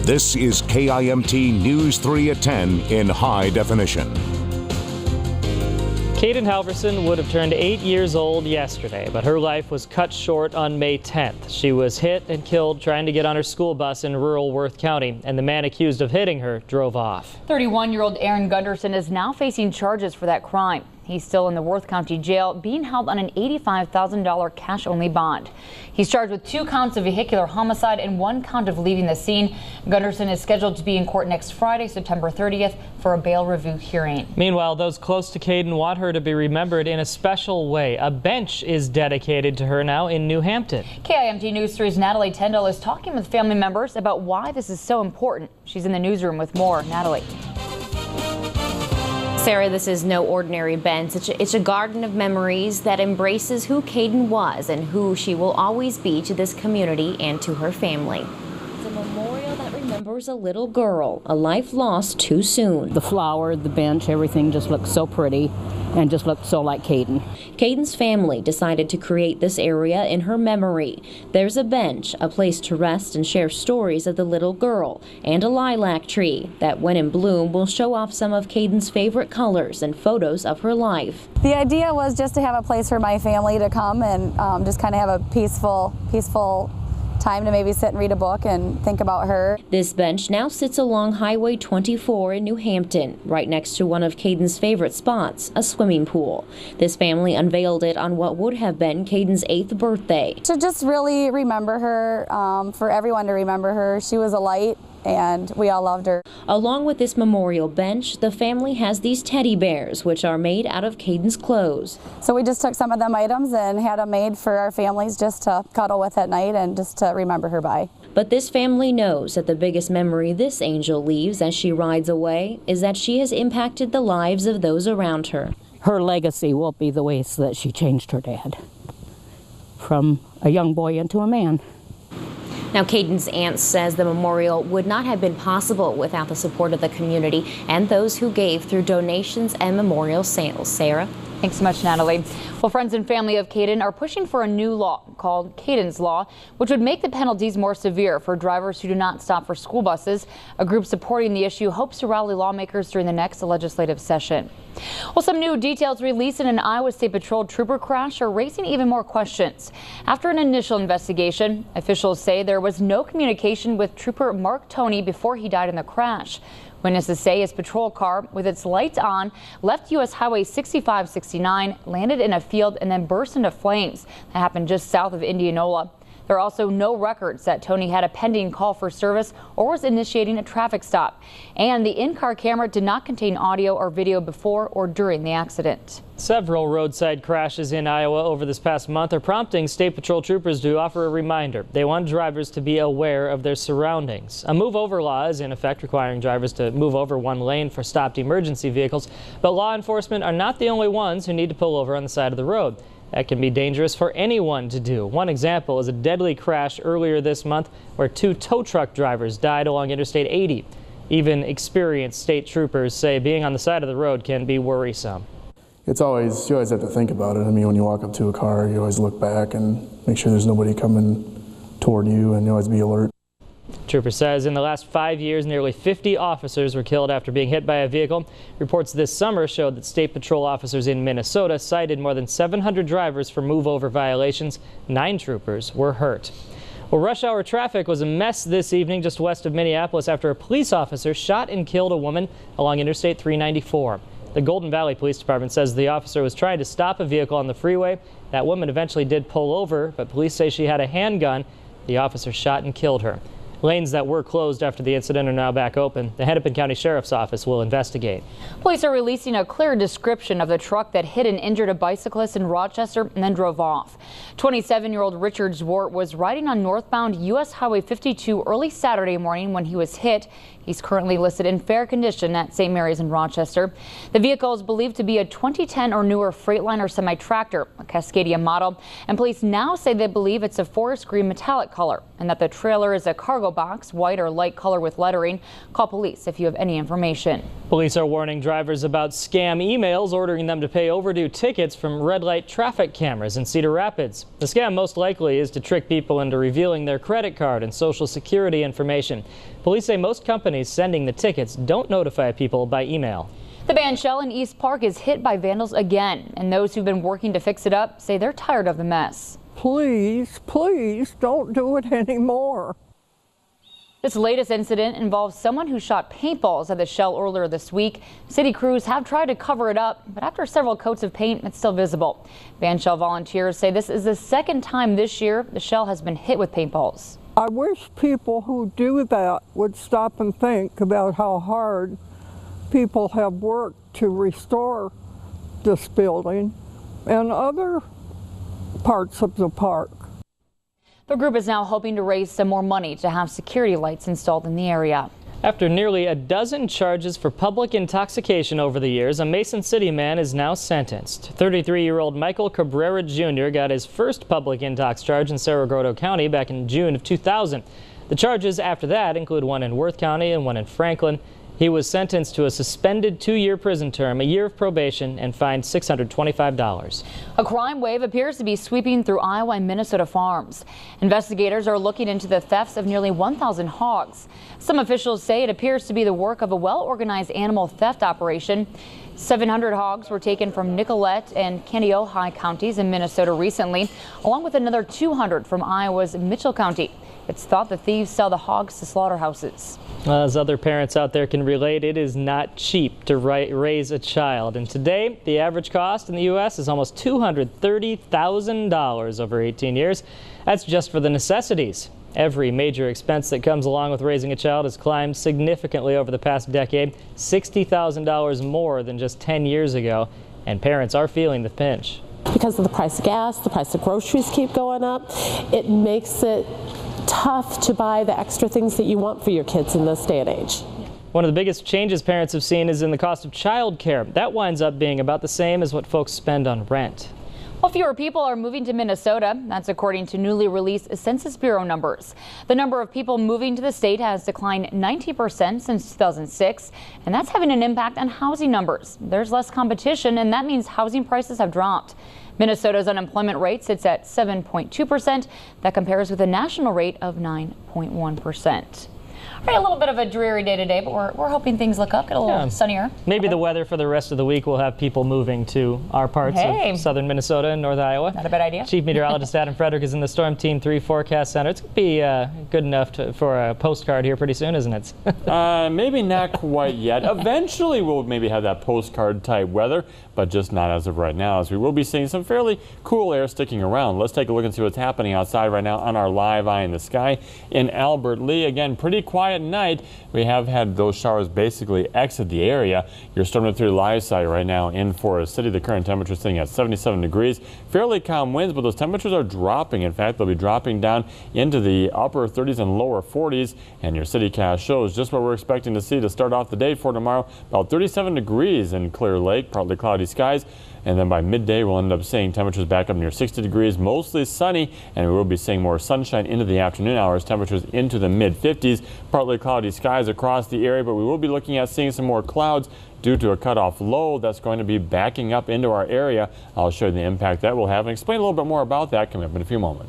This is KIMT News 3 at 10 in high definition. Kaden Halverson would have turned 8 years old yesterday, but her life was cut short on May 10th. She was hit and killed trying to get on her school bus in rural Worth County, and the man accused of hitting her drove off. 31-year-old Aaron Gunderson is now facing charges for that crime. He's still in the Worth County Jail, being held on an $85,000 cash-only bond. He's charged with 2 counts of vehicular homicide and 1 count of leaving the scene. Gunderson is scheduled to be in court next Friday, September 30th, for a bail review hearing. Meanwhile, those close to Kaden want her to be remembered in a special way. A bench is dedicated to her now in New Hampton. KIMT News 3's Natalie Tendall is talking with family members about why this is so important. She's in the newsroom with more. Natalie. Sarah, this is no ordinary bench. It's a garden of memories that embraces who Kaden was and who she will always be to this community and to her family. It's a memorial that remembers a little girl, a life lost too soon. The flower, the bench, everything just looked so pretty and just looked so like Kaden. Kaden's family decided to create this area in her memory. There's a bench, a place to rest and share stories of the little girl, and a lilac tree that, when in bloom, will show off some of Kaden's favorite colors and photos of her life. The idea was just to have a place for my family to come and just kind of have a peaceful time to maybe sit and read a book and think about her. This bench now sits along Highway 24 in New Hampton, right next to one of Kaden's favorite spots, a swimming pool. This family unveiled it on what would have been Kaden's 8th birthday. To just really remember her, for everyone to remember her. She was a light, and we all loved her. Along with this memorial bench, the family has these teddy bears, which are made out of Kaden's clothes. So we just took some of them items and had them made for our families just to cuddle with at night and just to remember her by. But this family knows that the biggest memory this angel leaves as she rides away is that she has impacted the lives of those around her. Her legacy will be the ways that she changed her dad from a young boy into a man. Now, Kaden's aunt says the memorial would not have been possible without the support of the community and those who gave through donations and memorial sales. Sarah? Thanks so much, Natalie. Well, friends and family of Kaden are pushing for a new law called Kaden's Law, which would make the penalties more severe for drivers who do not stop for school buses. A group supporting the issue hopes to rally lawmakers during the next legislative session. Well, some new details released in an Iowa State Patrol trooper crash are raising even more questions. After an initial investigation, officials say there was no communication with Trooper Mark Toney before he died in the crash. Witnesses say his patrol car, with its lights on, left U.S. Highway 6569, landed in a field, and then burst into flames. That happened just south of Indianola. There are also no records that Toney had a pending call for service or was initiating a traffic stop. And the in-car camera did not contain audio or video before or during the accident. Several roadside crashes in Iowa over this past month are prompting State Patrol troopers to offer a reminder. They want drivers to be aware of their surroundings. A move-over law is in effect, requiring drivers to move over one lane for stopped emergency vehicles. But law enforcement are not the only ones who need to pull over on the side of the road. That can be dangerous for anyone to do. One example is a deadly crash earlier this month where 2 tow truck drivers died along Interstate 80. Even experienced state troopers say being on the side of the road can be worrisome. You always have to think about it. I mean, when you walk up to a car, you always look back and make sure there's nobody coming toward you, and you always be alert. Trooper says in the last 5 years, nearly 50 officers were killed after being hit by a vehicle. Reports this summer showed that State Patrol officers in Minnesota cited more than 700 drivers for move-over violations. 9 troopers were hurt. Well, rush hour traffic was a mess this evening just west of Minneapolis after a police officer shot and killed a woman along Interstate 394. The Golden Valley Police Department says the officer was trying to stop a vehicle on the freeway. That woman eventually did pull over, but police say she had a handgun. The officer shot and killed her. Lanes that were closed after the incident are now back open. The Hennepin County Sheriff's Office will investigate. Police are releasing a clear description of the truck that hit and injured a bicyclist in Rochester and then drove off. 27-year-old Richard Zwart was riding on northbound U.S. Highway 52 early Saturday morning when he was hit. He's currently listed in fair condition at St. Mary's in Rochester. The vehicle is believed to be a 2010 or newer Freightliner semi-tractor, a Cascadia model, and police now say they believe it's a forest green metallic color and that the trailer is a cargo box, white or light color with lettering. Call police if you have any information. Police are warning drivers about scam emails ordering them to pay overdue tickets from red light traffic cameras in Cedar Rapids. The scam most likely is to trick people into revealing their credit card and social security information. Police say most companies sending the tickets don't notify people by email. The band shell in East Park is hit by vandals again, and those who've been working to fix it up say they're tired of the mess. Please, please don't do it anymore. This latest incident involves someone who shot paintballs at the shell earlier this week. City crews have tried to cover it up, but after several coats of paint, it's still visible. Band shell volunteers say this is the second time this year the shell has been hit with paintballs. I wish people who do that would stop and think about how hard people have worked to restore this building and other parts of the park. The group is now hoping to raise some more money to have security lights installed in the area. After nearly a dozen charges for public intoxication over the years, a Mason City man is now sentenced. 33-year-old Michael Cabrera Jr. got his first public intox charge in Cerro Gordo County back in June of 2000. The charges after that include one in Worth County and one in Franklin. He was sentenced to a suspended 2-year prison term, a year of probation, and fined $625. A crime wave appears to be sweeping through Iowa and Minnesota farms. Investigators are looking into the thefts of nearly 1,000 hogs. Some officials say it appears to be the work of a well-organized animal theft operation. 700 hogs were taken from Nicollet and Kandiyohi counties in Minnesota recently, along with another 200 from Iowa's Mitchell County. It's thought the thieves sell the hogs to slaughterhouses. As other parents out there can relate, it is not cheap to raise a child. And today, the average cost in the U.S. is almost $230,000 over 18 years. That's just for the necessities. Every major expense that comes along with raising a child has climbed significantly over the past decade, $60,000 more than just 10 years ago. And parents are feeling the pinch. Because of the price of gas, the price of groceries keep going up, it makes it tough to buy the extra things that you want for your kids in this day and age. One of the biggest changes parents have seen is in the cost of child care. That winds up being about the same as what folks spend on rent. Well, fewer people are moving to Minnesota. That's according to newly released Census Bureau numbers. The number of people moving to the state has declined 90% since 2006, and that's having an impact on housing numbers. There's less competition, and that means housing prices have dropped. Minnesota's unemployment rate sits at 7.2%. That compares with a national rate of 9.1%. All right, a little bit of a dreary day today, but we're hoping things look up, get a little sunnier. Maybe the weather for the rest of the week will have people moving to our parts of southern Minnesota and north Iowa. Not a bad idea. Chief Meteorologist Adam Frederick is in the Storm Team 3 Forecast Center. It's going to be good enough for a postcard here pretty soon, isn't it? Maybe not quite yet. Eventually we'll maybe have that postcard type weather, but just not as of right now, as we will be seeing some fairly cool air sticking around. Let's take a look and see what's happening outside right now on our live eye in the sky in Albert Lea. Again, pretty quiet night. We have had those showers basically exit the area. You're storming through live site right now in Forest City. The current temperature is sitting at 77 degrees. Fairly calm winds, but those temperatures are dropping. In fact, they'll be dropping down into the upper 30s and lower 40s. And your CityCast shows just what we're expecting to see to start off the day for tomorrow. About 37 degrees in Clear Lake, partly cloudy skies. And then by midday, we'll end up seeing temperatures back up near 60 degrees, mostly sunny, and we will be seeing more sunshine into the afternoon hours, temperatures into the mid-50s, partly cloudy skies across the area, but we will be looking at seeing some more clouds due to a cutoff low that's going to be backing up into our area. I'll show you the impact that will have and explain a little bit more about that coming up in a few moments.